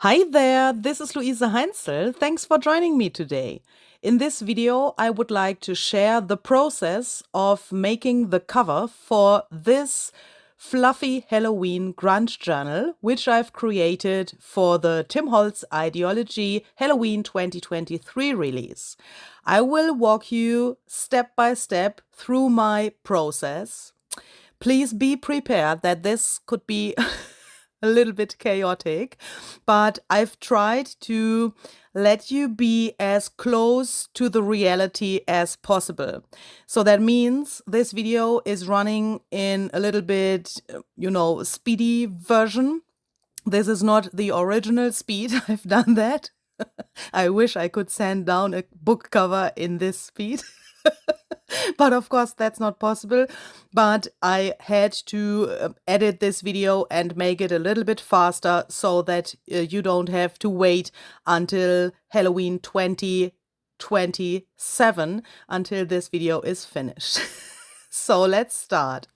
Hi there, this is Luise Heinzel. Thanks for joining me today. In this video, I would like to share the process of making the cover for this fluffy Halloween grunge journal, which I've created for the Tim Holtz Ideology Halloween 2023 release. I will walk you step by step through my process. Please be prepared that this could be a little bit chaotic, but I've tried to let you be as close to the reality as possible. So that means this video is running in a little bit, speedy version. This is not the original speed. I've done that. I wish I could send down a book cover in this speed. But of course that's not possible. But I had to edit this video and make it a little bit faster so that you don't have to wait until Halloween 2027 until this video is finished. So let's start.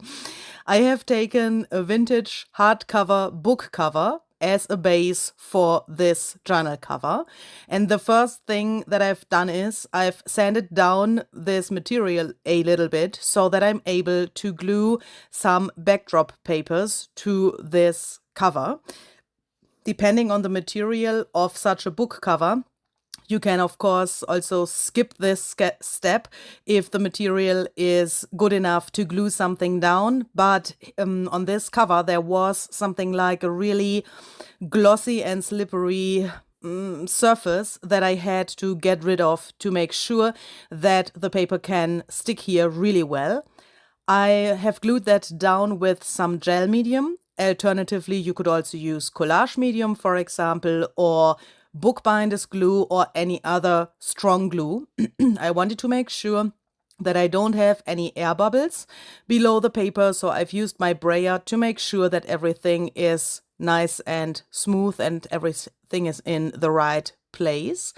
I have taken a vintage hardcover book cover as a base for this journal cover. And the first thing that I've done is I've sanded down this material a little bit so that I'm able to glue some backdrop papers to this cover. Depending on the material of such a book cover, you can, of course, also skip this step if the material is good enough to glue something down. But on this cover, there was something like a really glossy and slippery surface that I had to get rid of to make sure that the paper can stick here really well. I have glued that down with some gel medium. Alternatively, you could also use collage medium, for example, or bookbinders glue or any other strong glue. I wanted to make sure that I don't have any air bubbles below the paper, so I've used my brayer to make sure that everything is nice and smooth and everything is in the right place.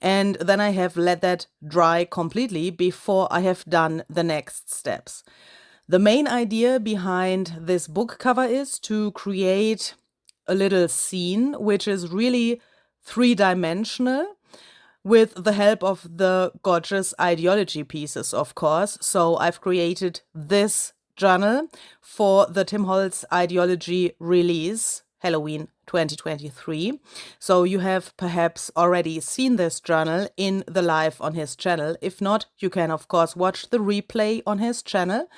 And then I have let that dry completely before I have done the next steps. The main idea behind this book cover is to create a little scene which is really three-dimensional with the help of the gorgeous ideology pieces, of course. So I've created this journal for the Tim Holtz Ideology release, Halloween 2023. So you have perhaps already seen this journal in the live on his channel. If not, you can, of course, watch the replay on his channel.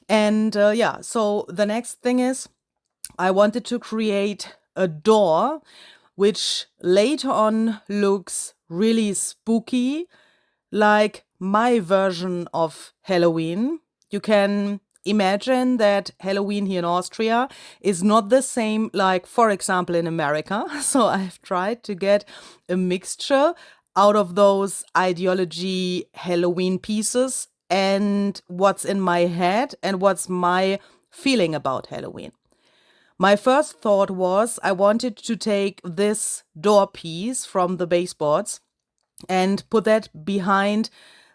And so the next thing is I wanted to create a door which later on looks really spooky, like my version of Halloween. You can imagine that Halloween here in Austria is not the same like, for example, in America. So I've tried to get a mixture out of those ideology Halloween pieces and what's in my head and what's my feeling about Halloween. My first thought was I wanted to take this door piece from the baseboards and put that behind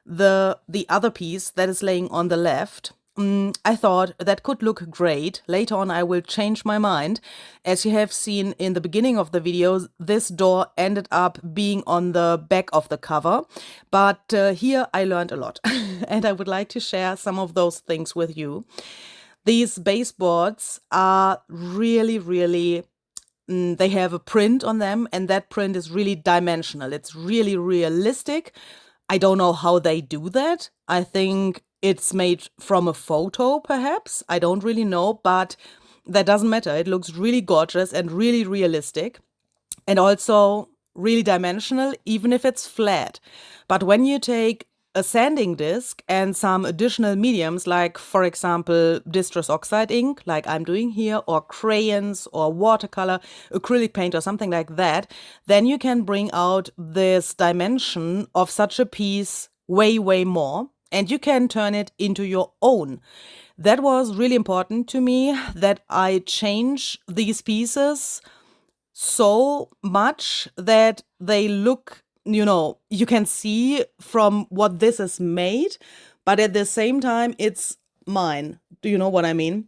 the other piece that is laying on the left. I thought that could look great. Later on, I will change my mind. As you have seen in the beginning of the video, this door ended up being on the back of the cover. But here I learned a lot and I would like to share some of those things with you. These baseboards are really, they have a print on them, and that print is really dimensional. It's really realistic. I don't know how they do that. I think it's made from a photo, perhaps. I don't really know, but that doesn't matter. It looks really gorgeous and really realistic, and also really dimensional, even if it's flat. But when you take a sanding disc and some additional mediums, like, for example, distress oxide ink, like I'm doing here, or crayons or watercolor, acrylic paint or something like that, then you can bring out this dimension of such a piece way, way more, and you can turn it into your own. That was really important to me, that I change these pieces so much that they look, you can see from what this is made, but at the same time, it's mine. Do you know what I mean?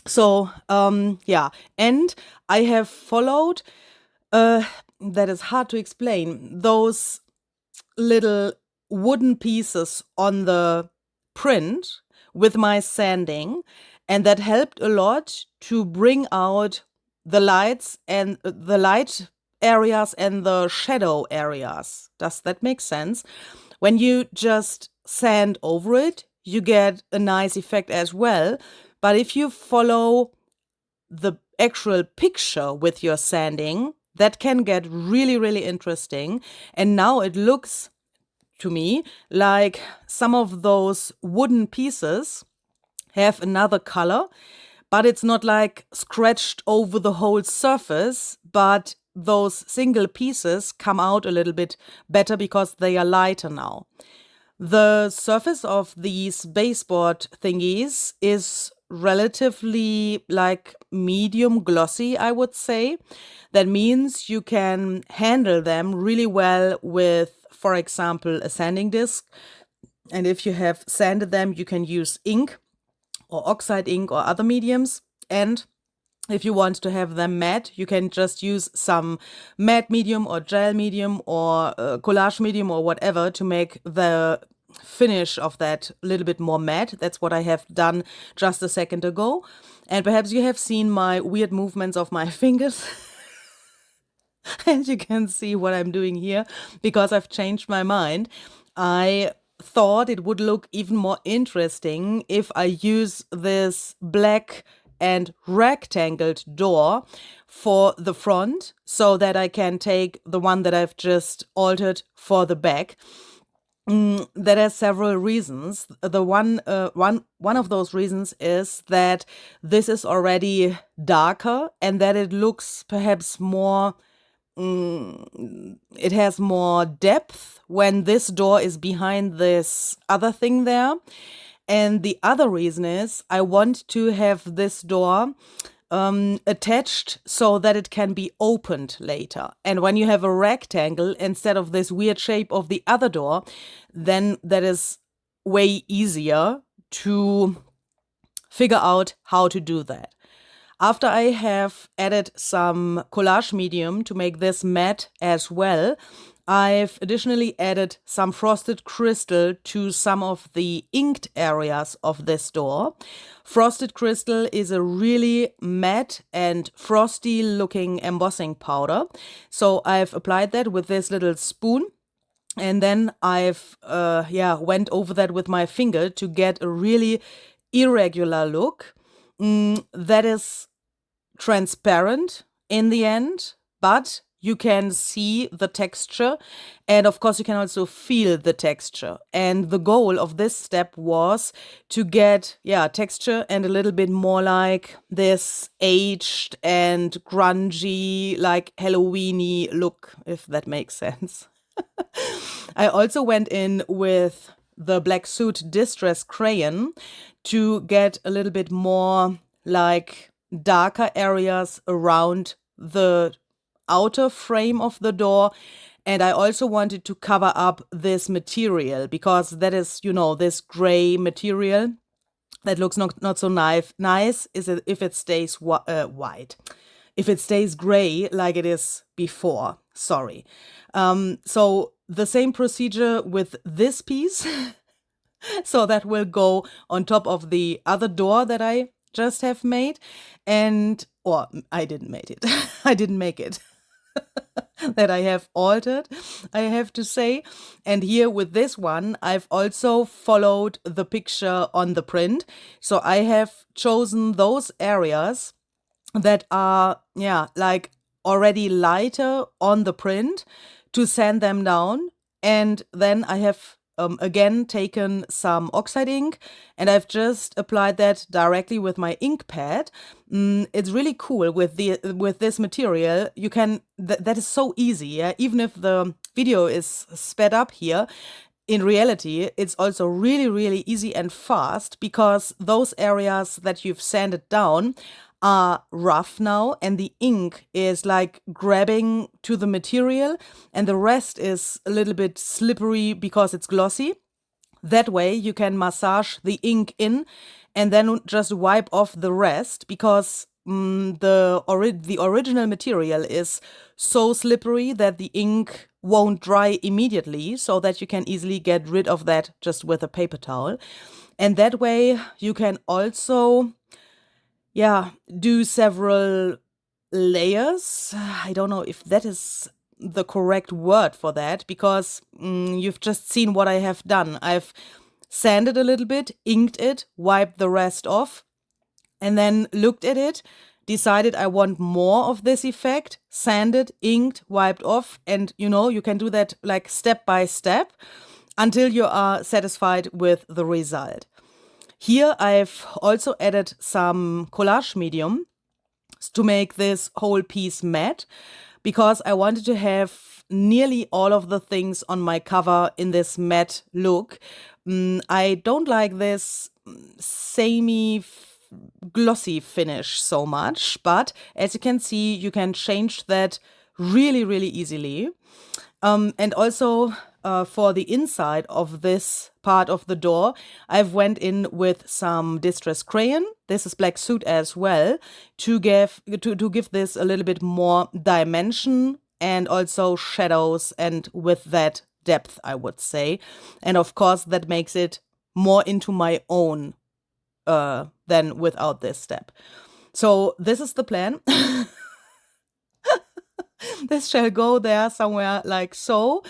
So, and I have followed That is hard to explain. Those little wooden pieces on the print with my sanding, and that helped a lot to bring out the lights and the light areas and the shadow areas. Does that make sense? When you just sand over it, you get a nice effect as well. But if you follow the actual picture with your sanding, that can get really, really interesting. And now it looks to me like some of those wooden pieces have another color, but it's not like scratched over the whole surface, but those single pieces come out a little bit better because they are lighter now. The surface of these baseboard thingies is relatively like medium glossy, I would say. That means you can handle them really well with, for example, a sanding disc. And if you have sanded them, you can use ink or oxide ink or other mediums. And if you want to have them matte, you can just use some matte medium or gel medium or collage medium or whatever to make the finish of that a little bit more matte. That's what I have done just a second ago. And perhaps you have seen my weird movements of my fingers. And you can see what I'm doing here because I've changed my mind. I thought it would look even more interesting if I use this black and rectangled door for the front so that I can take the one that I've just altered for the back. There are several reasons. The one of those reasons is that this is already darker and that it looks perhaps more, it has more depth when this door is behind this other thing there. And the other reason is I want to have this door attached so that it can be opened later. And when you have a rectangle instead of this weird shape of the other door, then that is way easier to figure out how to do that. After I have added some collage medium to make this matte as well, I've additionally added some frosted crystal to some of the inked areas of this door. Frosted crystal is a really matte and frosty looking embossing powder. So I've applied that with this little spoon. And then I've went over that with my finger to get a really irregular look. That is transparent in the end, but you can see the texture, and of course you can also feel the texture. And the goal of this step was to get texture and a little bit more like this aged and grungy, like Halloween-y look, if that makes sense. I also went in with the Black Suit Distress Crayon to get a little bit more like darker areas around the outer frame of the door. And I also wanted to cover up this material because that is, this gray material that looks not so nice is if it stays white. If it stays gray like it is before, sorry. So the same procedure with this piece. So that will go on top of the other door that I just have made. Or I didn't make it. I didn't make it. That I have altered, I have to say. And here with this one, I've also followed the picture on the print. So I have chosen those areas that are, like already lighter on the print to sand them down. And then I have again taken some oxide ink and I've just applied that directly with my ink pad. It's really cool with this material. You can, that is so easy. Yeah? Even if the video is sped up here, in reality, it's also really, really easy and fast because those areas that you've sanded down are rough now and the ink is like grabbing to the material and the rest is a little bit slippery because it's glossy. That way you can massage the ink in and then just wipe off the rest because the original material is so slippery that the ink won't dry immediately, so that you can easily get rid of that just with a paper towel. And that way you can also, do several layers. I don't know if that is the correct word for that, because you've just seen what I have done. I've sanded a little bit, inked it, wiped the rest off, and then looked at it, decided I want more of this effect, sanded, inked, wiped off, and you can do that like step by step until you are satisfied with the result. Here I've also added some collage medium to make this whole piece matte, because I wanted to have nearly all of the things on my cover in this matte look. I don't like this samey glossy finish so much, but as you can see, you can change that really, really easily. And also for the inside of this part of the door, I've went in with some distress crayon. This is black soot as well, to give this a little bit more dimension and also shadows, and with that depth, I would say. And of course, that makes it more into my own than without this step. So this is the plan. This shall go there somewhere like so.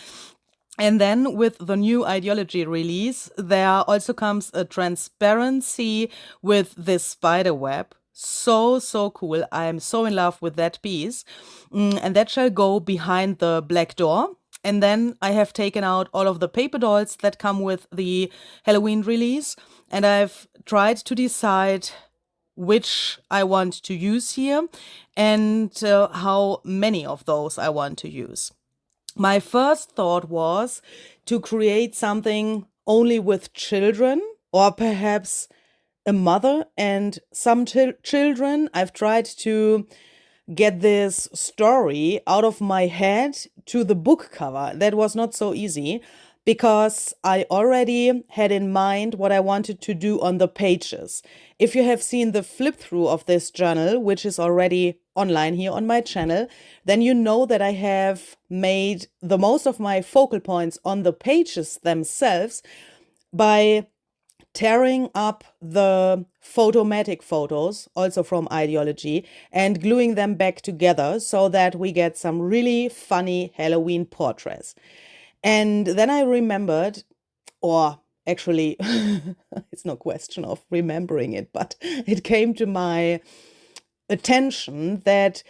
And then with the new ideology release, there also comes a transparency with this spider web. So cool. I'm so in love with that piece. And that shall go behind the black door. And then I have taken out all of the paper dolls that come with the Halloween release. And I've tried to decide which I want to use here and how many of those I want to use. My first thought was to create something only with children, or perhaps a mother and some children. I've tried to get this story out of my head to the book cover. That was not so easy, because I already had in mind what I wanted to do on the pages. If you have seen the flip through of this journal, which is already online here on my channel, then you know that I have made the most of my focal points on the pages themselves by tearing up the photomatic photos, also from Ideology, and gluing them back together so that we get some really funny Halloween portraits. And then I remembered, or actually, it's no question of remembering it, but it came to my attention that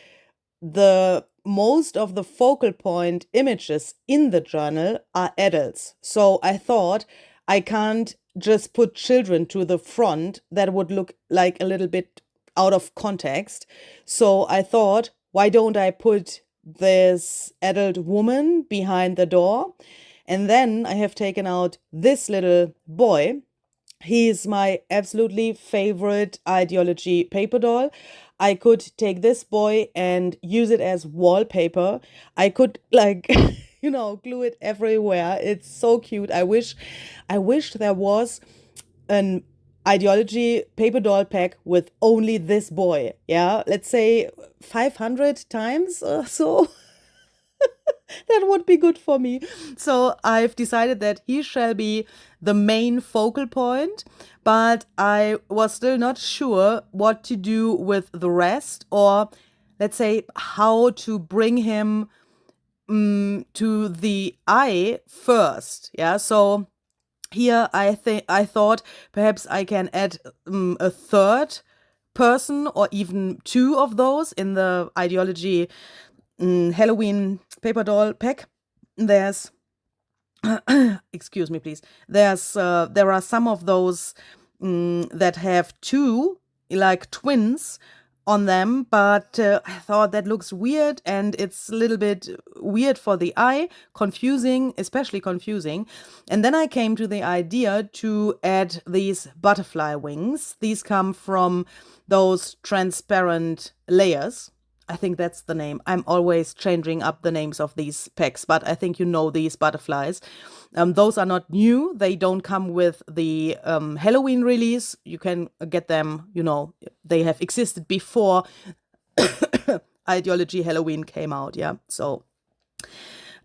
the most of the focal point images in the journal are adults. So I thought I can't just put children to the front. That would look like a little bit out of context. So I thought, why don't I put this adult woman behind the door? And then I have taken out this little boy. He is my absolutely favorite Ideology paper doll. I could take this boy and use it as wallpaper. I could glue it everywhere. It's so cute. I wish there was an Ideology paper doll pack with only this boy. Yeah, let's say 500 times or so. That would be good for me. So I've decided that he shall be the main focal point, but I was still not sure what to do with the rest, or let's say how to bring him to the eye first. Yeah, so here I thought perhaps I can add a third person, or even two of those in the Ideology Halloween paper doll pack. There's excuse me please, there are some of those that have two, like twins on them, but I thought that looks weird, and it's a little bit weird for the eye, especially confusing. And then I came to the idea to add these butterfly wings. These come from those transparent layers. I think that's the name. I'm always changing up the names of these packs, but I think you know these butterflies. Those are not new. They don't come with the Halloween release. You can get them, you know, they have existed before Ideology Halloween came out, yeah. So,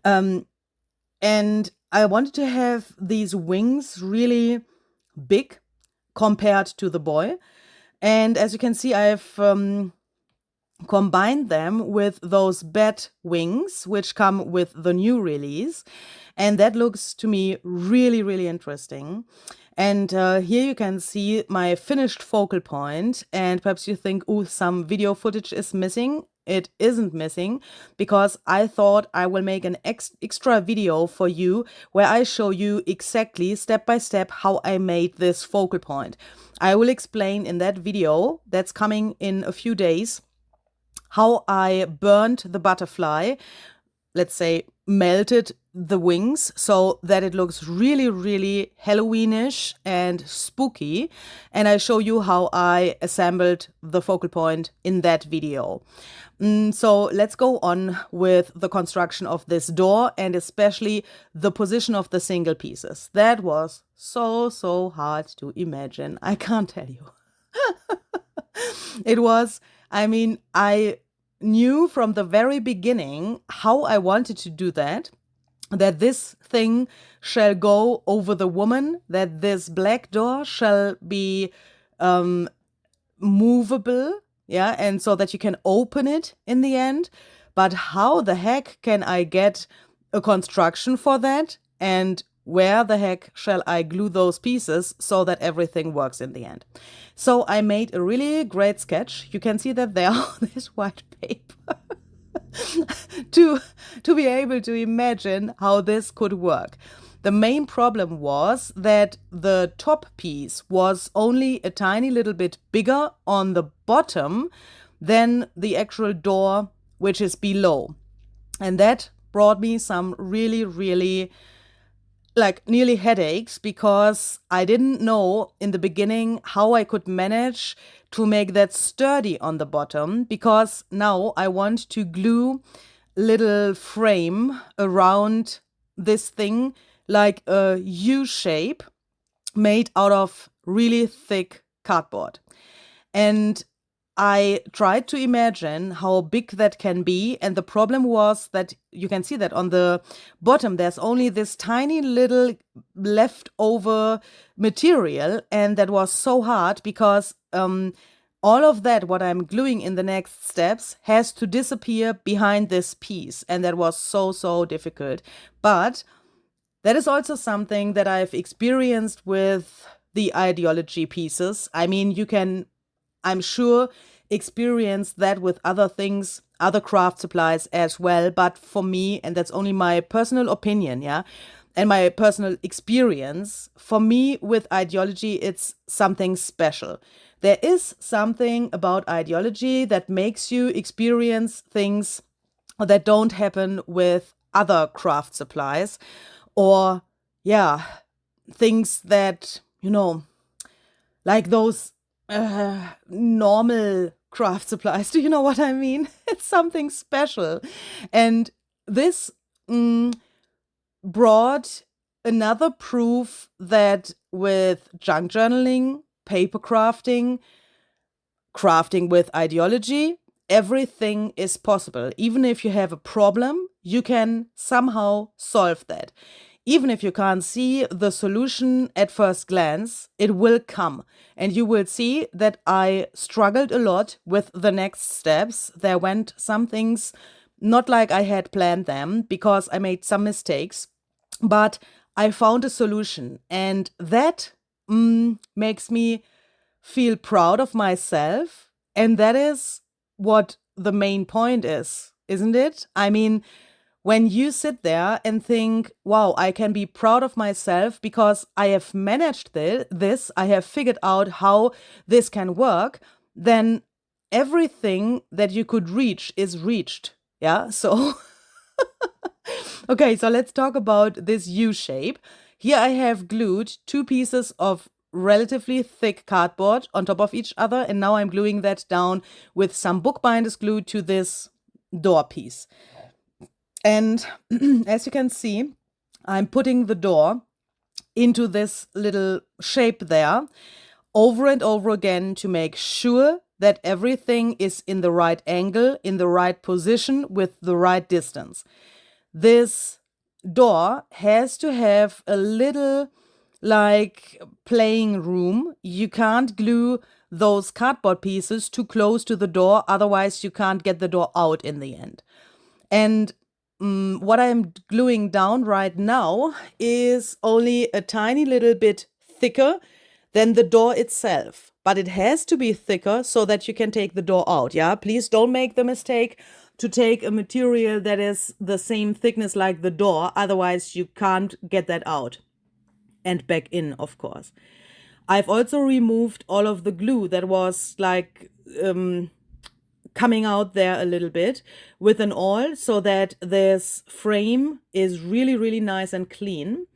and I wanted to have these wings really big compared to the boy. And as you can see, I've combine them with those bat wings, which come with the new release. And that looks to me really, really interesting. And here you can see my finished focal point. And perhaps you think, oh, some video footage is missing. It isn't missing because I thought I will make an extra video for you where I show you exactly step by step how I made this focal point. I will explain in that video that's coming in a few days how I burned the butterfly, let's say melted the wings so that it looks really, really Halloweenish and spooky. And I show you how I assembled the focal point in that video. So let's go on with the construction of this door and especially the position of the single pieces. That was so hard to imagine. I can't tell you. It was, I mean, I knew from the very beginning how I wanted to do that this thing shall go over the woman, that this black door shall be movable, yeah, and so that you can open it in the end. But how the heck can I get a construction for that? And where the heck shall I glue those pieces so that everything works in the end? So I made a really great sketch. You can see that there on this white paper to be able to imagine how this could work. The main problem was that the top piece was only a tiny little bit bigger on the bottom than the actual door, which is below. And that brought me some really, really like nearly headaches because I didn't know in the beginning how I could manage to make that sturdy on the bottom, because now I want to glue little frame around this thing like a U shape made out of really thick cardboard. And I tried to imagine how big that can be, and the problem was that you can see that on the bottom there's only this tiny little leftover material, and that was so hard because all of that, what I'm gluing in the next steps, has to disappear behind this piece, and that was so difficult. But that is also something that I've experienced with the ideology pieces. I mean, you can, I'm sure, experience that with other things, other craft supplies as well. But for me, and that's only my personal opinion, yeah, and my personal experience, for me with ideology, it's something special. There is something about ideology that makes you experience things that don't happen with other craft supplies, or, yeah, things that, you know, like those normal craft supplies. Do you know what I mean? It's something special. And this brought another proof that with junk journaling, paper crafting, crafting with ideology, everything is possible. Even if you have a problem, you can somehow solve that. Even if you can't see the solution at first glance, it will come. And you will see that I struggled a lot with the next steps. There went some things not like I had planned them because I made some mistakes, but I found a solution. And that makes me feel proud of myself. And that is what the main point is, isn't it? I mean, when you sit there and think, wow, I can be proud of myself because I have managed this, I have figured out how this can work, then everything that you could reach is reached. Yeah, so okay, so let's talk about this U shape. Here I have glued two pieces of relatively thick cardboard on top of each other, and now I'm gluing that down with some bookbinders glued to this door piece. And as you can see, I'm putting the door into this little shape there over and over again to make sure that everything is in the right angle, in the right position, with the right distance. This door has to have a little like playing room. You can't glue those cardboard pieces too close to the door, otherwise you can't get the door out in the end. And what I'm gluing down right now is only a tiny little bit thicker than the door itself, but it has to be thicker so that you can take the door out. Yeah, please don't make the mistake to take a material that is the same thickness like the door, otherwise you can't get that out and back in, of course. I've also removed all of the glue that was like coming out there a little bit with an awl, so that this frame is really, really nice and clean,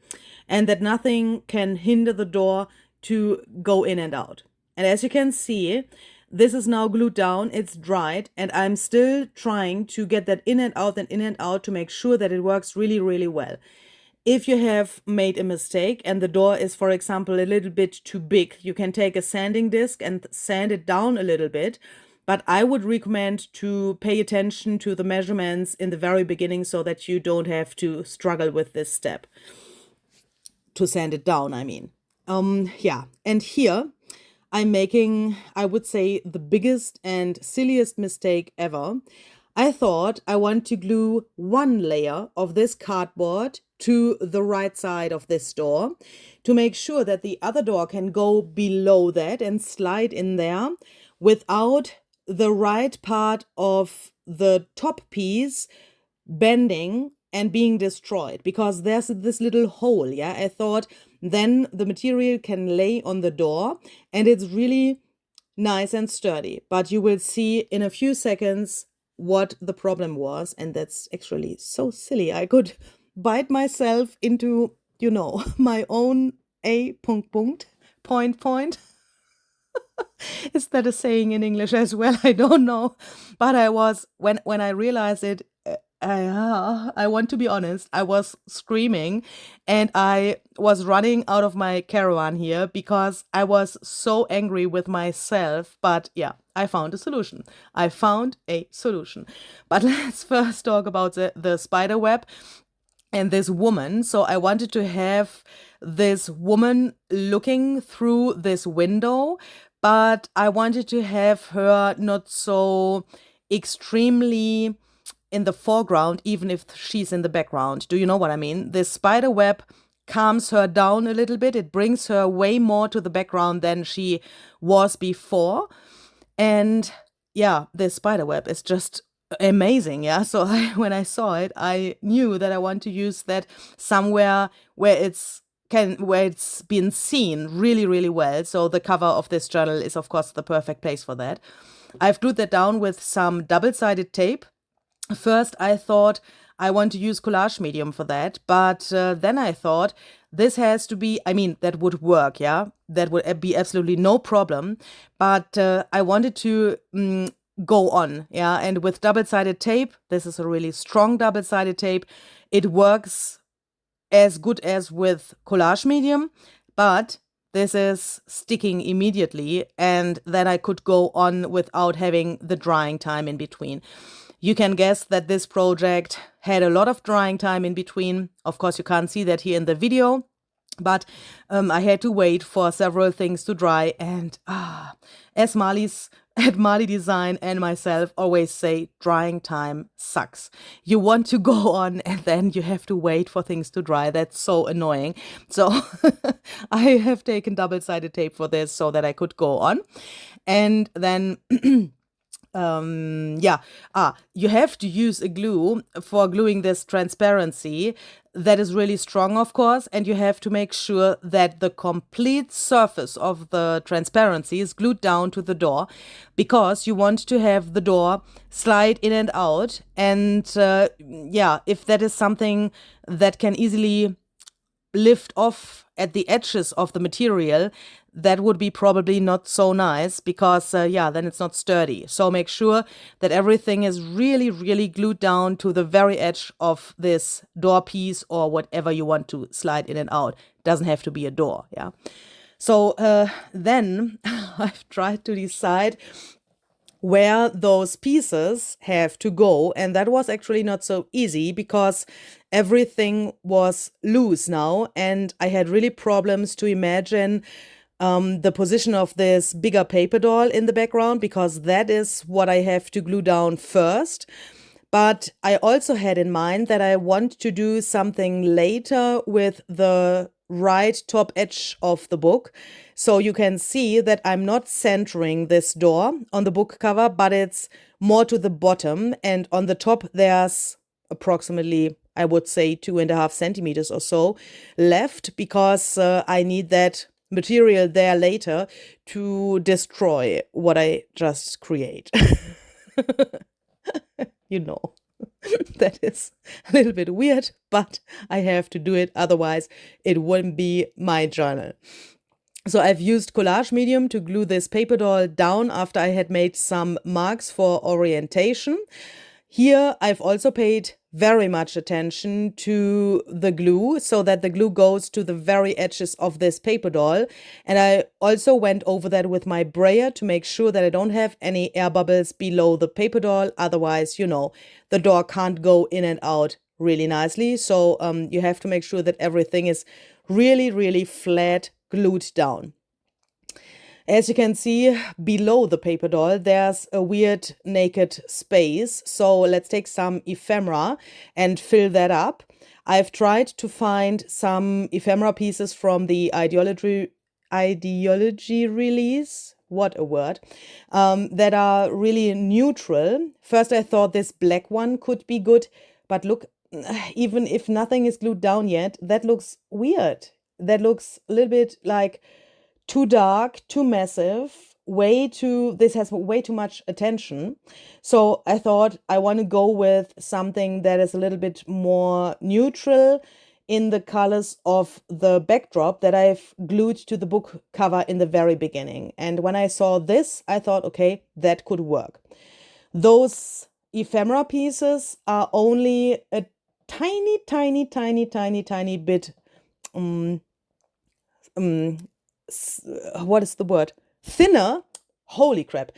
and that nothing can hinder the door to go in and out. And as you can see, this is now glued down, it's dried, and I'm still trying to get that in and out and in and out to make sure that it works really, really well. If you have made a mistake and the door is, for example, a little bit too big, you can take a sanding disc and sand it down a little bit. But I would recommend to pay attention to the measurements in the very beginning so that you don't have to struggle with this step. To sand it down, I mean. Yeah, and here I'm making, I would say, the biggest and silliest mistake ever. I thought I want to glue one layer of this cardboard to the right side of this door to make sure that the other door can go below that and slide in there without the right part of the top piece bending and being destroyed, because there's this little hole. Yeah, I thought then the material can lay on the door and it's really nice and sturdy. But you will see in a few seconds what the problem was, and that's actually so silly. I could bite myself into, you know, my own point. Is that a saying in English as well? I don't know. But I was, when I realized it, I want to be honest, I was screaming and I was running out of my caravan here because I was so angry with myself. But yeah, I found a solution. But let's first talk about the spider web and this woman. So I wanted to have this woman looking through this window, but I wanted to have her not so extremely in the foreground, even if she's in the background. Do you know what I mean? This spider web calms her down a little bit. It brings her way more to the background than she was before. And yeah, this spider web is just amazing. Yeah, so when I saw it, I knew that I want to use that somewhere where it's been seen really, really well. So the cover of this journal is, of course, the perfect place for that. I've glued that down with some double-sided tape. First, I thought I want to use collage medium for that, but then I thought this has to be, I mean, that would work, yeah? That would be absolutely no problem, but I wanted to go on, yeah? And with double-sided tape, this is a really strong double-sided tape, it works as good as with collage medium, but this is sticking immediately, and then I could go on without having the drying time in between. You can guess that this project had a lot of drying time in between. Of course, you can't see that here in the video, but I had to wait for several things to dry. And as Marley's at Marley Design and myself always say, drying time sucks. You want to go on and then you have to wait for things to dry. That's so annoying. So I have taken double-sided tape for this so that I could go on. And then you have to use a glue for gluing this transparency that is really strong, of course, and you have to make sure that the complete surface of the transparency is glued down to the door, because you want to have the door slide in and out. And if that is something that can easily lift off at the edges of the material, that would be probably not so nice because, yeah, then it's not sturdy. So make sure that everything is really, really glued down to the very edge of this door piece or whatever you want to slide in and out. Doesn't have to be a door, yeah. So then I've tried to decide where those pieces have to go, and that was actually not so easy because everything was loose now, and I had really problems to imagine the position of this bigger paper doll in the background, because that is what I have to glue down first. But I also had in mind that I want to do something later with the right top edge of the book. So you can see that I'm not centering this door on the book cover, but it's more to the bottom. And on the top, there's approximately, I would say, 2.5 centimeters or so left, because I need that material there later to destroy what I just create. You know, that is a little bit weird, but I have to do it. Otherwise, it wouldn't be my journal. So I've used collage medium to glue this paper doll down after I had made some marks for orientation. Here, I've also paid very much attention to the glue so that the glue goes to the very edges of this paper doll. And I also went over that with my brayer to make sure that I don't have any air bubbles below the paper doll. Otherwise, you know, the door can't go in and out really nicely. So you have to make sure that everything is really, really flat glued down. As you can see, below the paper doll, there's a weird naked space. So let's take some ephemera and fill that up. I've tried to find some ephemera pieces from the ideology release. What a word. That are really neutral. First, I thought this black one could be good, but look, even if nothing is glued down yet, that looks weird. That looks a little bit like too dark, too massive, this has way too much attention. So I thought I want to go with something that is a little bit more neutral in the colors of the backdrop that I've glued to the book cover in the very beginning. And when I saw this, I thought, okay, that could work. Those ephemera pieces are only a tiny, tiny, tiny, tiny, tiny bit what is the word? Thinner, holy crap,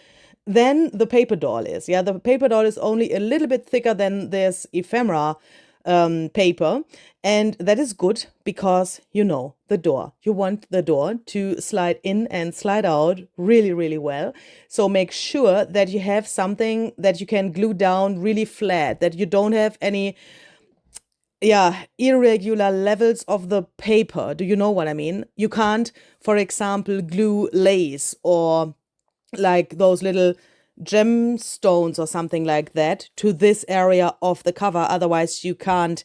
than the paper doll is. Yeah, the paper doll is only a little bit thicker than this ephemera paper. And that is good because, you know, the door. You want the door to slide in and slide out really, really well. So make sure that you have something that you can glue down really flat, that you don't have any irregular levels of the paper. Do you know what I mean? You can't, for example, glue lace or like those little gemstones or something like that to this area of the cover. Otherwise, you can't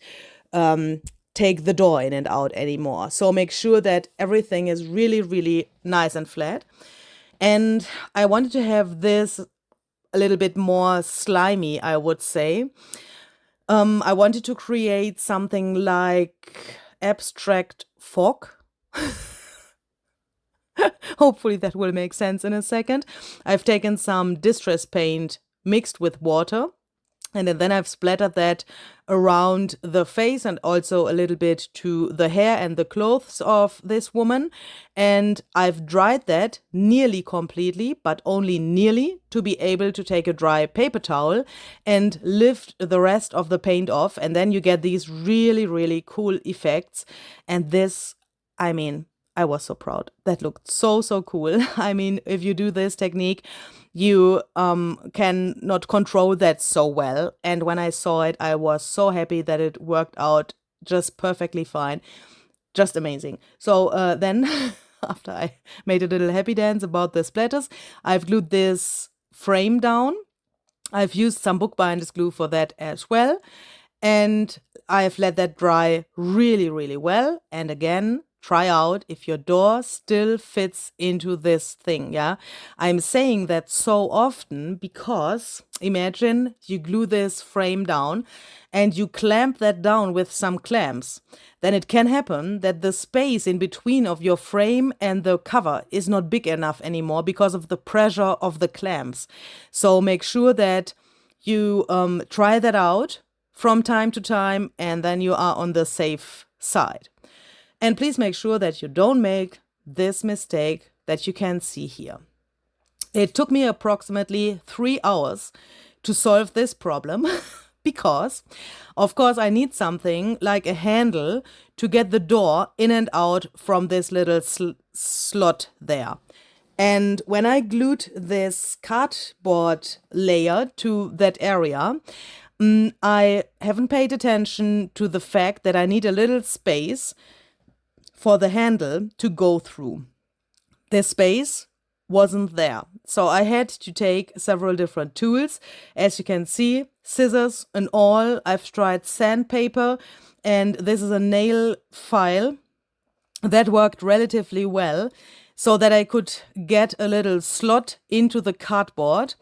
take the door in and out anymore. So make sure that everything is really, really nice and flat. And I wanted to have this a little bit more slimy, I would say. I wanted to create something like abstract fog. Hopefully that will make sense in a second. I've taken some distress paint mixed with water, and then I've splattered that around the face and also a little bit to the hair and the clothes of this woman. And I've dried that nearly completely, but only nearly, to be able to take a dry paper towel and lift the rest of the paint off. And then you get these really, really cool effects. And this, I mean, I was so proud. That looked so, so cool. I mean, if you do this technique, you can not control that so well. And when I saw it, I was so happy that it worked out just perfectly fine. Just amazing. So then, after I made a little happy dance about the splatters, I've glued this frame down. I've used some bookbinders glue for that as well. And I've let that dry really, really well. And again, try out if your door still fits into this thing, yeah? I'm saying that so often because imagine you glue this frame down and you clamp that down with some clamps. Then it can happen that the space in between of your frame and the cover is not big enough anymore because of the pressure of the clamps. So make sure that you try that out from time to time, and then you are on the safe side. And please make sure that you don't make this mistake that you can see here. It took me approximately 3 hours to solve this problem because, of course, I need something like a handle to get the door in and out from this little slot there. And when I glued this cardboard layer to that area, I haven't paid attention to the fact that I need a little space for the handle to go through. The space wasn't there. So I had to take several different tools. As you can see, scissors and all. I've tried sandpaper, and this is a nail file that worked relatively well so that I could get a little slot into the cardboard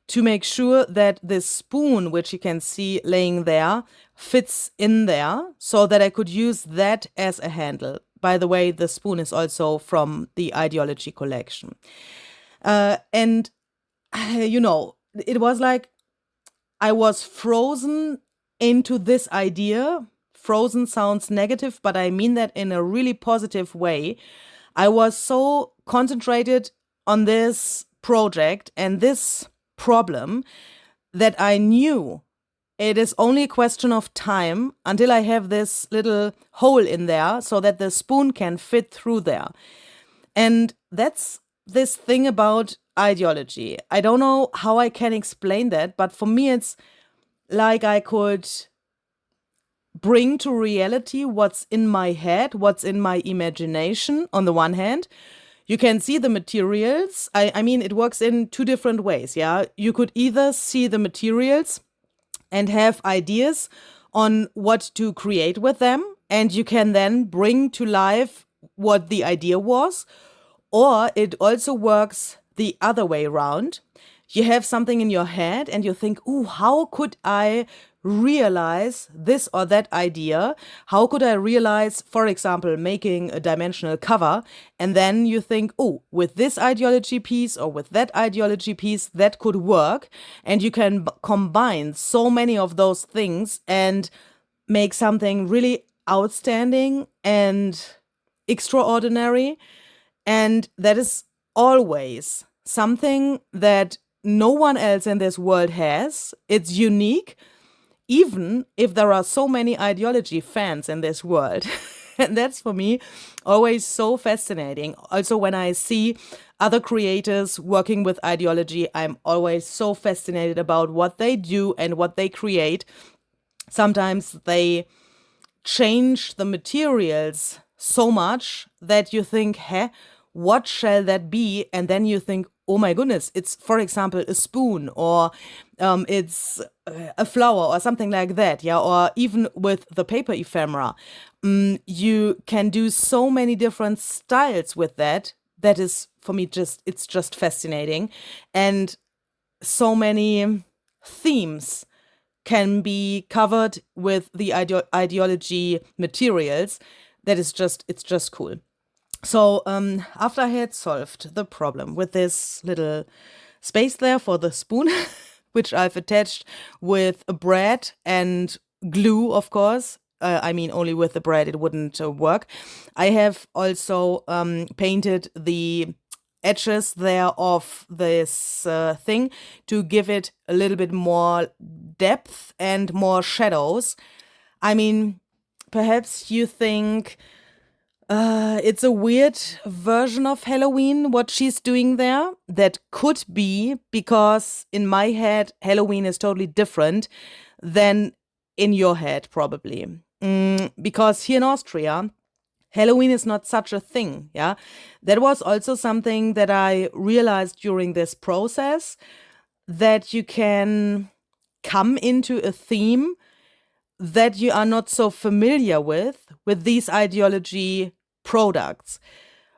to make sure that this spoon, which you can see laying there, fits in there so that I could use that as a handle. By the way, the spoon is also from the Ideology collection. And, it was like I was frozen into this idea. Frozen sounds negative, but I mean that in a really positive way. I was so concentrated on this project and this problem that I knew it is only a question of time until I have this little hole in there so that the spoon can fit through there. And that's this thing about ideology. I don't know how I can explain that, but for me it's like I could bring to reality what's in my head, what's in my imagination on the one hand. You can see the materials. I mean, it works in two different ways, yeah? You could either see the materials and have ideas on what to create with them, and you can then bring to life what the idea was, or it also works the other way around. You have something in your head and you think, ooh, how could I realize this or that idea? How could I realize, for example, making a dimensional cover? And then you think, oh, with this ideology piece or with that ideology piece, that could work. And you can combine so many of those things and make something really outstanding and extraordinary. And that is always something that no one else in this world has. It's unique, even if there are so many ideology fans in this world. And that's for me always so fascinating. Also, when I see other creators working with ideology, I'm always so fascinated about what they do and what they create. Sometimes they change the materials so much that you think, what shall that be? And then you think, oh my goodness, it's, for example, a spoon, or it's a flower or something like that, yeah, or even with the paper ephemera. You can do so many different styles with that. That is, for me, it's just fascinating. And so many themes can be covered with the ideology materials. It's just cool. So after I had solved the problem with this little space there for the spoon, which I've attached with a brad and glue, of course. I mean, only with the brad it wouldn't work. I have also painted the edges there of this thing to give it a little bit more depth and more shadows. I mean, perhaps you think it's a weird version of Halloween, what she's doing there. That could be because in my head, Halloween is totally different than in your head, probably. Because here in Austria, Halloween is not such a thing, yeah? That was also something that I realized during this process, that you can come into a theme that you are not so familiar with these ideology products.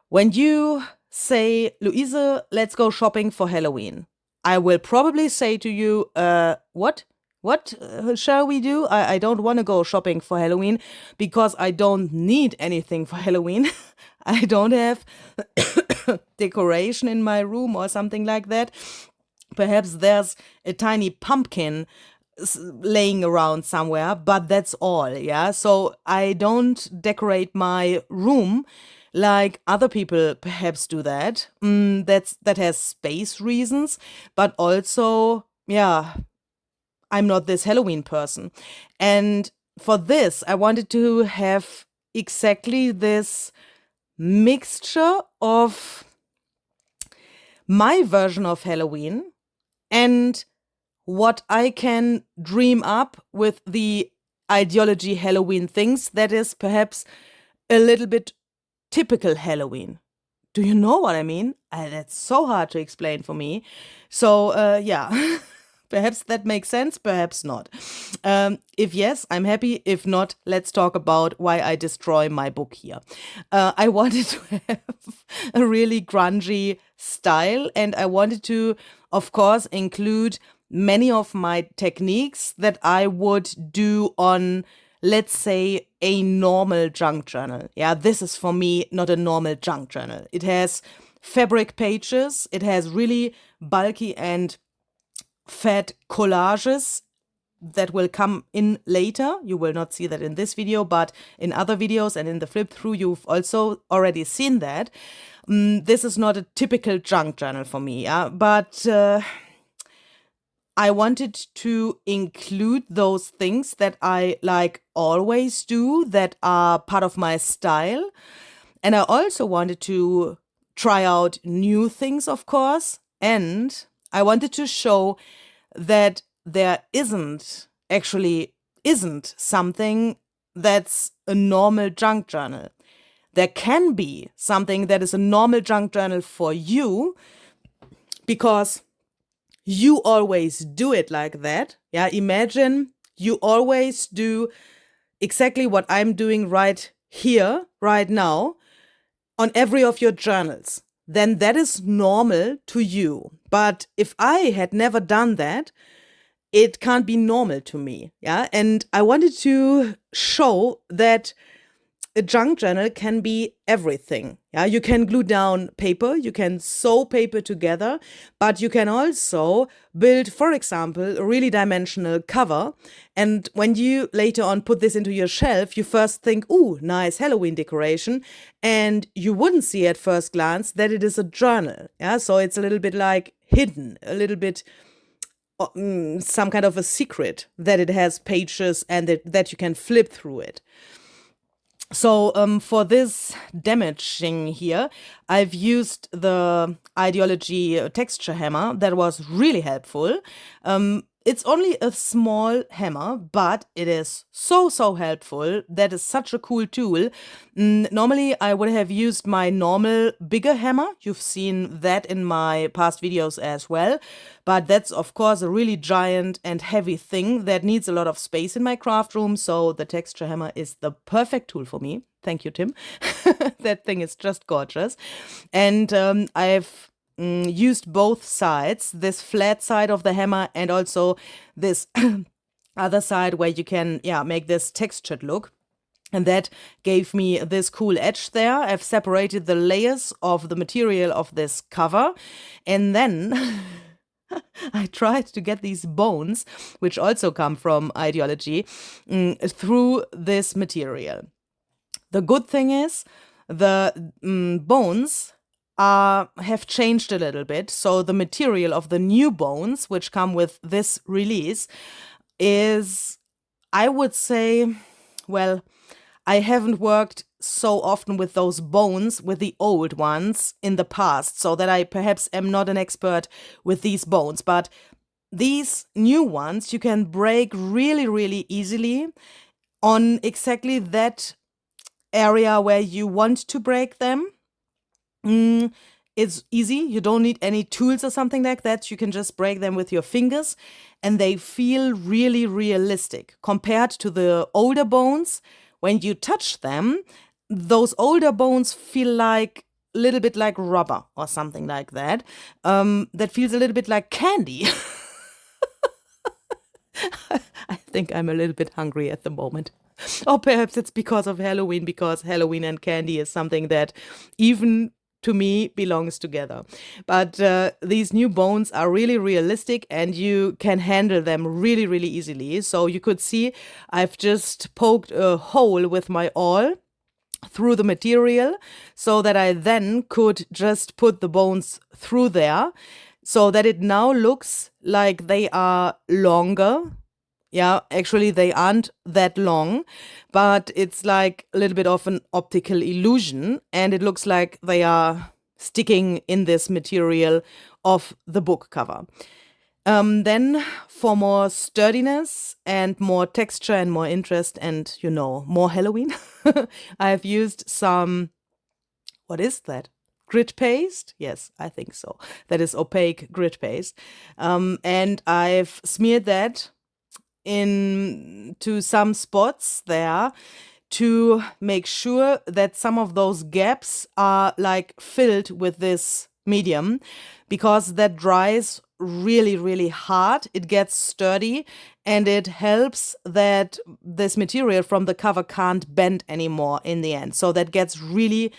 When you say, Louise, let's go shopping for Halloween, I will probably say to you, what? What shall we do? I don't want to go shopping for Halloween because I don't need anything for Halloween. I don't have decoration in my room or something like that. Perhaps there's a tiny pumpkin laying around somewhere, but that's all, yeah? So I don't decorate my room like other people perhaps do that. That has space reasons, but also, yeah, I'm not this Halloween person. And for this, I wanted to have exactly this mixture of my version of Halloween and what I can dream up with the ideology Halloween things that is perhaps a little bit typical Halloween. Do you know what I mean? That's so hard to explain for me. So, yeah. Perhaps that makes sense, perhaps not. If yes, I'm happy. If not, let's talk about why I destroy my book here. I wanted to have a really grungy style, and I wanted to, of course, include many of my techniques that I would do on, let's say, a normal junk journal. Yeah, this is for me not a normal junk journal. It has fabric pages. It has really bulky and fat collages that will come in later. You will not see that in this video, but in other videos and in the flip through, you've also already seen that. This is not a typical junk journal for me, yeah? But I wanted to include those things that I like always do, that are part of my style. And I also wanted to try out new things, of course. And I wanted to show that there isn't something that's a normal junk journal. There can be something that is a normal junk journal for you because you always do it like that. Yeah, imagine you always do exactly what I'm doing right here, right now, on every of your journals. Then that is normal to you. But if I had never done that, it can't be normal to me. Yeah. And I wanted to show that a junk journal can be everything. Yeah, you can glue down paper, you can sew paper together, but you can also build, for example, a really dimensional cover. And when you later on put this into your shelf, you first think, ooh, nice Halloween decoration. And you wouldn't see at first glance that it is a journal. Yeah, so it's a little bit like hidden, a little bit some kind of a secret that it has pages and that you can flip through it. So for this damaging here, I've used the Ideology texture hammer that was really helpful. It's only a small hammer, but it is so helpful. That is such a cool tool. Normally, I would have used my normal bigger hammer. You've seen that in my past videos as well. But that's, of course, a really giant and heavy thing that needs a lot of space in my craft room. So the texture hammer is the perfect tool for me. Thank you, Tim. That thing is just gorgeous. And I've used both sides, this flat side of the hammer and also this other side where you can, make this textured look. And that gave me this cool edge there. I've separated the layers of the material of this cover. And then I tried to get these bones, which also come from Ideology, through this material. The good thing is the bones have changed a little bit. So the material of the new bones, which come with this release, is, I would say, well, I haven't worked so often with those bones, with the old ones in the past, so that I perhaps am not an expert with these bones. But these new ones, you can break really easily on exactly that area where you want to break them. It's easy. You don't need any tools or something like that. You can just break them with your fingers and they feel really realistic compared to the older bones. When you touch them, those older bones feel like a little bit like rubber or something like that. That feels a little bit like candy. I think I'm a little bit hungry at the moment. Or perhaps it's because of Halloween, because Halloween and candy is something that even to me belongs together. But these new bones are really realistic and you can handle them really, really easily. So you could see I've just poked a hole with my awl through the material so that I then could just put the bones through there so that it now looks like they are longer. Yeah, actually they aren't that long, but it's like a little bit of an optical illusion and it looks like they are sticking in this material of the book cover. Then for more sturdiness and more texture and more interest and, you know, more Halloween, I've used some, what is that? Grit paste? Yes, I think so. That is opaque grit paste. And I've smeared that into some spots there to make sure that some of those gaps are like filled with this medium, because that dries really, really hard. It gets sturdy and it helps that this material from the cover can't bend anymore in the end. So that gets really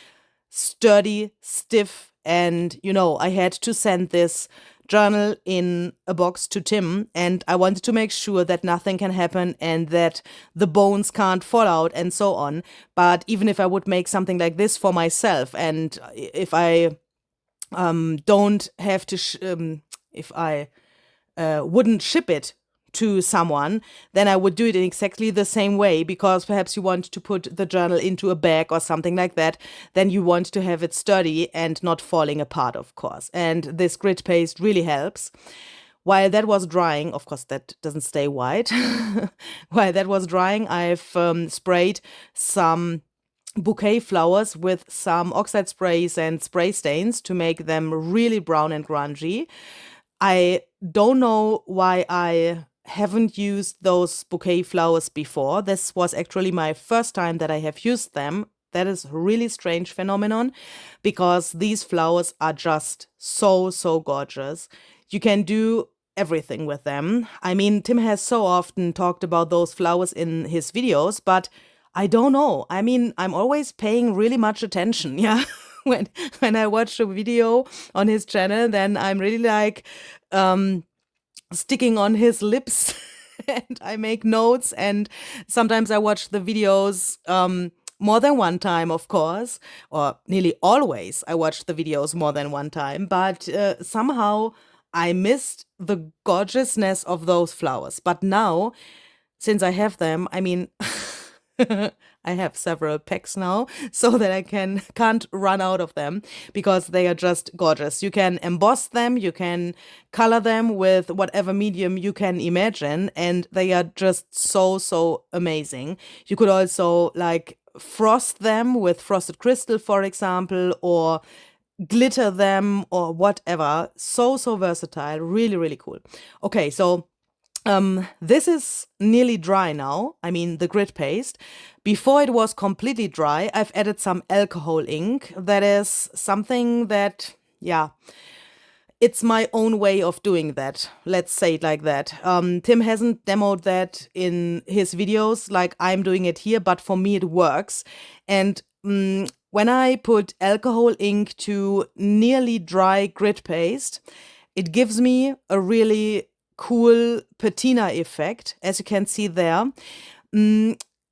sturdy, stiff, and you know, I had to send this journal in a box to Tim and I wanted to make sure that nothing can happen and that the bones can't fall out and so on. But even if I would make something like this for myself and if I don't have to, if I wouldn't ship it to someone, then I would do it in exactly the same way, because perhaps you want to put the journal into a bag or something like that, then you want to have it sturdy and not falling apart, of course. And this grit paste really helps. While that was drying, of course that doesn't stay white, while that was drying, I've sprayed some bouquet flowers with some oxide sprays and spray stains to make them really brown and grungy. I don't know why I haven't used those bouquet flowers before. This was actually my first time that I have used them. That is a really strange phenomenon because these flowers are just so, so gorgeous. You can do everything with them. I mean, Tim has so often talked about those flowers in his videos, but I don't know. I mean, I'm always paying really much attention, yeah? When I watch a video on his channel, then I'm really like sticking on his lips and I make notes, and sometimes I watch the videos more than one time, of course, or nearly always I watch the videos more than one time, but somehow I missed the gorgeousness of those flowers. But now, since I have them, I mean, I have several packs now so that I can't run out of them because they are just gorgeous. You can emboss them, you can color them with whatever medium you can imagine, and they are just so, so amazing. You could also like frost them with frosted crystal, for example, or glitter them or whatever. So, so versatile. Really, really cool. Okay, so this is nearly dry now. I mean, the grit paste. Before it was completely dry, I've added some alcohol ink. That is something that, yeah, it's my own way of doing that. Let's say it like that. Tim hasn't demoed that in his videos like I'm doing it here, but for me it works. And when I put alcohol ink to nearly dry grit paste, it gives me a really cool patina effect, as you can see there.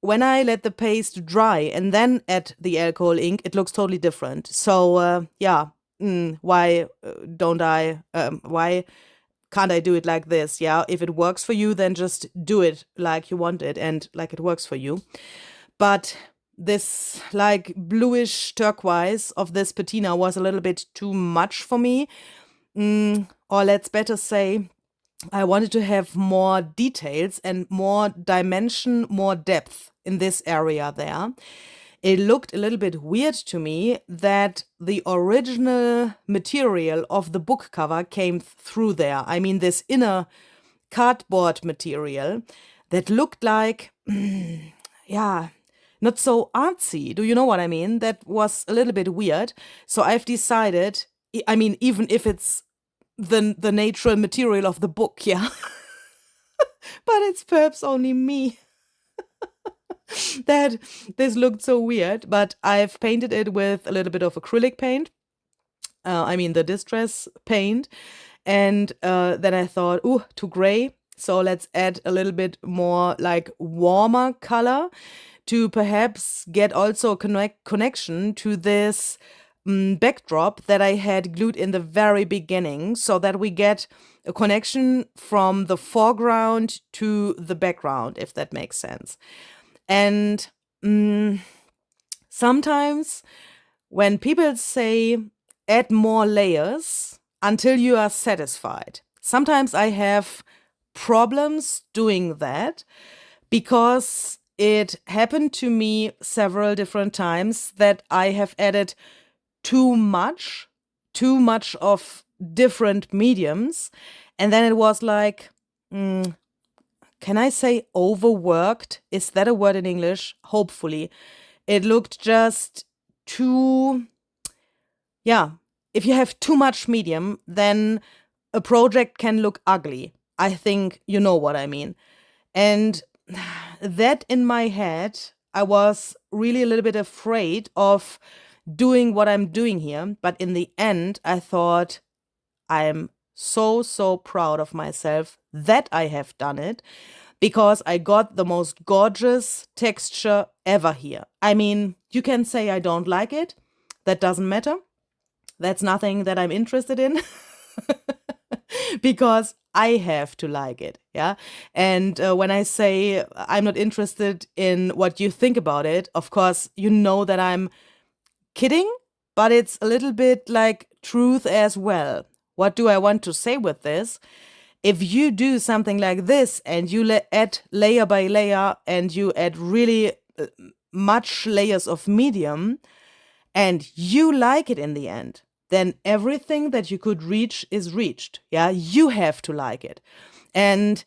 When I let the paste dry and then add the alcohol ink, it looks totally different. So yeah, why can't I do it like this? Yeah, if it works for you, then just do it like you want it and like it works for you. But this like bluish turquoise of this patina was a little bit too much for me. Or let's better say, I wanted to have more details and more dimension, more depth in this area there. It looked a little bit weird to me that the original material of the book cover came through there. I mean, this inner cardboard material that looked like, yeah, not so artsy. Do you know what I mean? That was a little bit weird. So I've decided, I mean, even if it's the natural material of the book, yeah, but it's perhaps only me that this looked so weird. But I've painted it with a little bit of acrylic paint. I mean, the distress paint. And then I thought, ooh, too gray. So let's add a little bit more like warmer color to perhaps get also a connection to this backdrop that I had glued in the very beginning, so that we get a connection from the foreground to the background, if that makes sense. And sometimes when people say add more layers until you are satisfied, sometimes I have problems doing that, because it happened to me several different times that I have added too much of different mediums, and then it was like, can I say overworked? Is that a word in English? Hopefully. It looked just too, yeah, if you have too much medium, then a project can look ugly. I think you know what I mean. And that in my head, I was really a little bit afraid of doing what I'm doing here. But in the end, I thought, I'm so proud of myself that I have done it, because I got the most gorgeous texture ever here. I mean, you can say I don't like it. That doesn't matter. That's nothing that I'm interested in. Because I have to like it, yeah? And when I say I'm not interested in what you think about it, of course, you know that I'm kidding, but it's a little bit like truth as well. What do I want to say with this? If you do something like this and you add layer by layer and you add really much layers of medium and you like it in the end, then everything that you could reach is reached. Yeah, you have to like it. And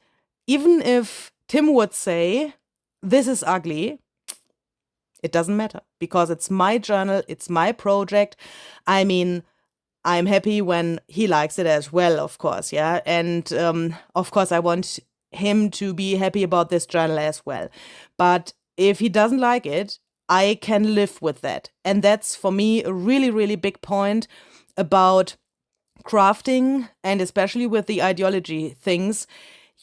even if Tim would say, this is ugly, it doesn't matter, because it's my journal, it's my project. I mean, I'm happy when he likes it as well, of course, yeah. And of course, I want him to be happy about this journal as well. But if he doesn't like it, I can live with that. And that's for me a really big point about crafting, and especially with the ideology things.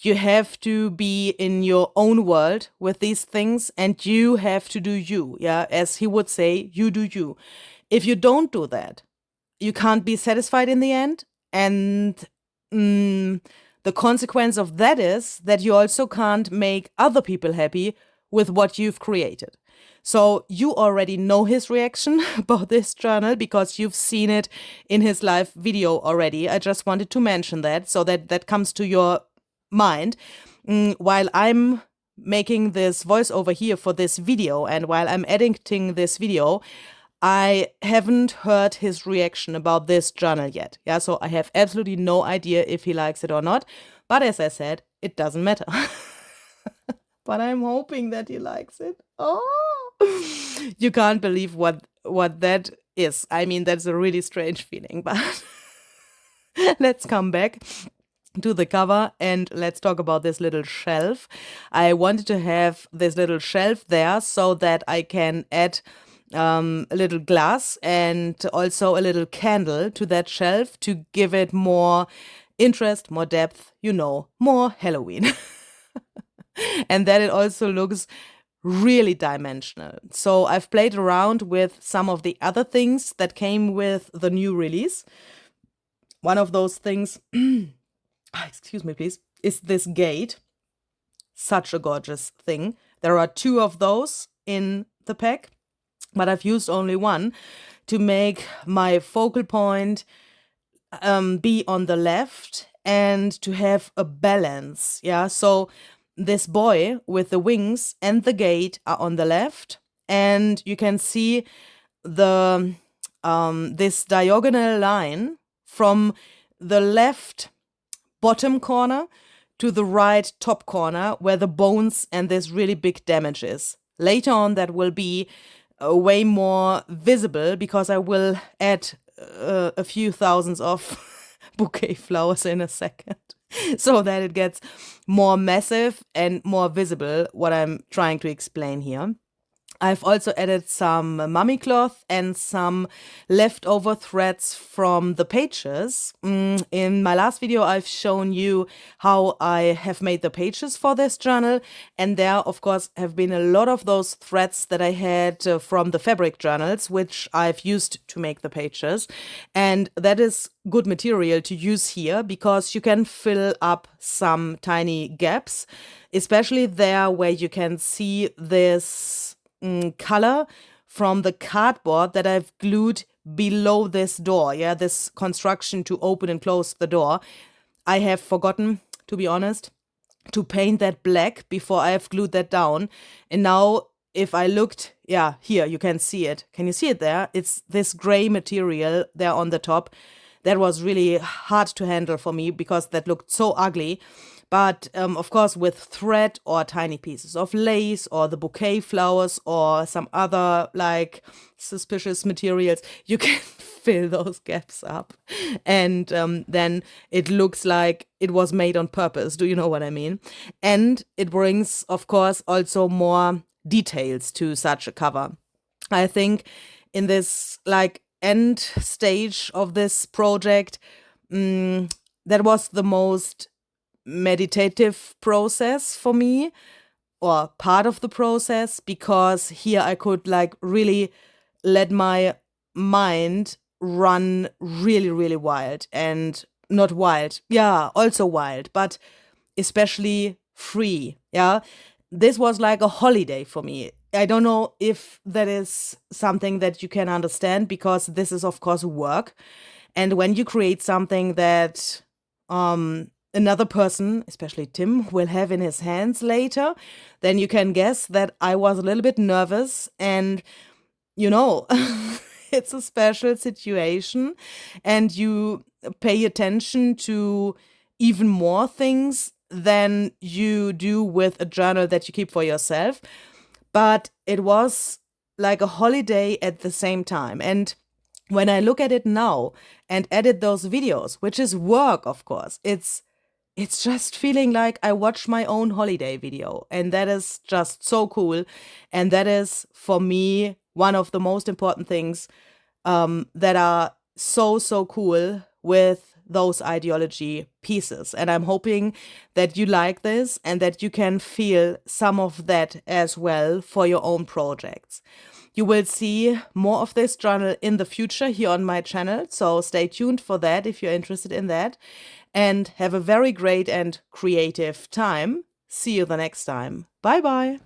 You have to be in your own world with these things, and you have to do you. Yeah, as he would say, you do you. If you don't do that, you can't be satisfied in the end. And the consequence of that is that you also can't make other people happy with what you've created. So you already know his reaction about this journal, because you've seen it in his live video already. I just wanted to mention that, so that comes to your mind. While I'm making this voiceover here for this video, and while I'm editing this video, I haven't heard his reaction about this journal yet. Yeah, so I have absolutely no idea if he likes it or not. But as I said, it doesn't matter. But I'm hoping that he likes it. Oh, you can't believe what that is. I mean, that's a really strange feeling. But let's come back to the cover and let's talk about this little shelf. I wanted to have this little shelf there so that I can add a little glass and also a little candle to that shelf to give it more interest, more depth, you know, more Halloween. And that it also looks really dimensional. So I've played around with some of the other things that came with the new release. One of those things, excuse me please, is this gate. Such a gorgeous thing. There are 2 of those in the pack, but I've used only one to make my focal point be on the left and to have a balance. Yeah, so this boy with the wings and the gate are on the left, and you can see the this diagonal line from the left bottom corner to the right top corner where the bones and this really big damage is. later on that will be way more visible because I will add a few thousands of bouquet flowers in a second so that it gets more massive and more visible, what I'm trying to explain here. I've also added some mummy cloth and some leftover threads from the pages. In my last video, I've shown you how I have made the pages for this journal. And there, of course, have been a lot of those threads that I had from the fabric journals, which I've used to make the pages. And that is good material to use here because you can fill up some tiny gaps, especially there where you can see this color from the cardboard that I've glued below this door, this construction to open and close the door. I have forgotten, to be honest, to paint that black before I have glued that down. And now if I looked, here you can see it. Can you see it there? It's this gray material there on the top. That was really hard to handle for me because that looked so ugly. But of course, with thread or tiny pieces of lace or the bouquet flowers or some other like suspicious materials, you can fill those gaps up. And then it looks like it was made on purpose. Do you know what I mean? And it brings, of course, also more details to such a cover. I think in this like end stage of this project, that was the most meditative process for me, or part of the process, because here I could like really let my mind run really, really wild. And not wild, also wild, but especially free. This was like a holiday for me. I don't know if that is something that you can understand, because this is of course work. And when you create something that another person, especially Tim, will have in his hands later, then you can guess that I was a little bit nervous. And, it's a special situation and you pay attention to even more things than you do with a journal that you keep for yourself. But it was like a holiday at the same time. And when I look at it now and edit those videos, which is work, of course, it's just feeling like I watch my own holiday video. And that is just so cool. And that is, for me, one of the most important things that are so cool with those ideology pieces. And I'm hoping that you like this and that you can feel some of that as well for your own projects. You will see more of this journal in the future here on my channel, so stay tuned for that if you're interested in that. And have a very great and creative time. See you the next time. Bye bye.